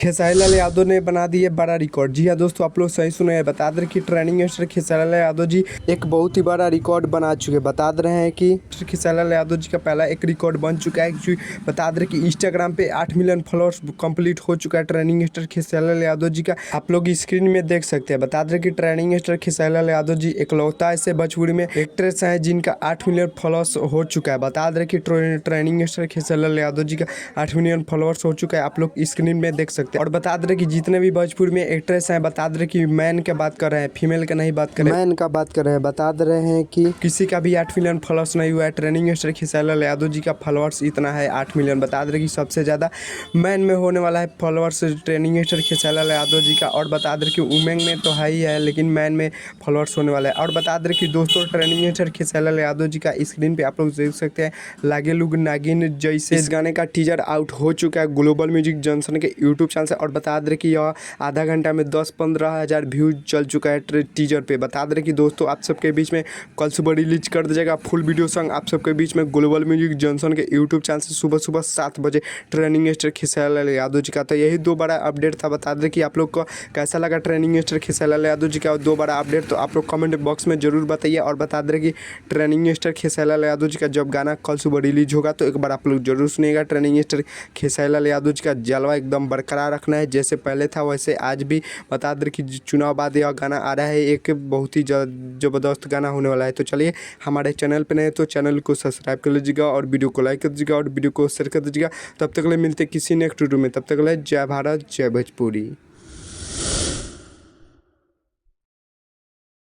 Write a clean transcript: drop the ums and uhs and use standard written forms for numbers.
खेसारी लाल यादव ने बना दिया बड़ा रिकॉर्ड। जी हाँ दोस्तों, आप लोग सही सुने हैं। बता दें कि ट्रेंडिंग स्टार खेसारी लाल यादव जी एक बहुत ही बड़ा रिकॉर्ड बना चुके हैं। बता दे रहे हैं कि खेसारी लाल यादव जी का पहला एक रिकॉर्ड बन चुका है। बता दे कि इंस्टाग्राम पे 8 मिलियन फॉलोअर्स कंप्लीट हो चुका है ट्रेंडिंग स्टार खेसारी लाल यादव जी का। आप लोग स्क्रीन में देख सकते हैं। बता दें कि ट्रेंडिंग स्टार खेसारी लाल यादव जी इकलौता ऐसे भोजपुरी में एक्ट्रेस हैं जिनका 8 मिलियन फॉलोअर्स हो चुका है। बता दें कि ट्रेंडिंग स्टार खेसारी लाल यादव जी का 8 मिलियन फॉलोअर्स हो चुका है। आप लोग स्क्रीन में देख सकते हैं। और बता दे कि जितने भी भोजपुर में एक्ट्रेस हैं, बता दे कि मैन का बात कर रहे हैं, फीमेल का नहीं बात कर रहे हैं, मैन का बात कर रहे हैं। बता दे रहे हैं कि किसी का भी 8 मिलियन फॉलोअर्स नहीं हुआ है। ट्रेंडिंग स्टार खेसारी लाल यादव जी का फॉलोअर्स इतना है 8 मिलियन। बता दे कि सबसे ज़्यादा मैन में होने वाला है followers trending star Khesari Lal Yadav ji का। और बता दे कि वुमेन में तो है ही है, लेकिन मैन में फॉलोअर्स होने वाला है। और बता दे कि दोस्तों ट्रेंडिंग स्टार खेसारी लाल यादव जी का स्क्रीन पे आप लोग देख सकते हैं लागे लुग नागिन जैसे। इस गाने का टीजर आउट हो चुका है ग्लोबल म्यूजिक जंक्शन के यूट्यूब चैनल से। और बता दे कि यह आधा घंटा में 10-15 हज़ार व्यूज चल चुका है टीजर पे। बता दे कि दोस्तों आप सबके बीच में कल सुबह रिलीज कर दीजिएगा फुल वीडियो सॉन्ग आप सबके बीच में ग्लोबल म्यूजिक जंक्शन के यूट्यूब चैनल से सुबह सुबह 7 बजे ट्रेंडिंग स्टार खेसारी लाल यादव जी का। तो यही 2 बड़ा अपडेट था। बता दें कि आप लोग को कैसा लगा ट्रेंडिंग स्टार खेसारी लाल यादव जी का 2 बड़ा अपडेट, तो आप लोग कमेंट बॉक्स में जरूर बताइए। और बता दें कि ट्रेंडिंग स्टार खेसारी लाल यादव जी का जब गाना कल सुबह रिलीज होगा तो एक बार आप लोग जरूर सुनिएगा। ट्रेंडिंग स्टार खेसारी लाल यादव जी का जलवा एकदम बरकरार रखना है, जैसे पहले था वैसे आज भी। बता दें कि चुनाव बाद यह गाना आ रहा है, एक बहुत ही ज़बरदस्त गाना होने वाला है। तो चलिए, हमारे चैनल पे नए तो चैनल को सब्सक्राइब कर लीजिएगा और वीडियो को लाइक कर दीजिएगा और वीडियो को शेयर कर दीजिएगा। तब तक ले मिलते किसी नेक्स्ट वीडियो में। तब तक ले जय भारत जय भोजपुरी।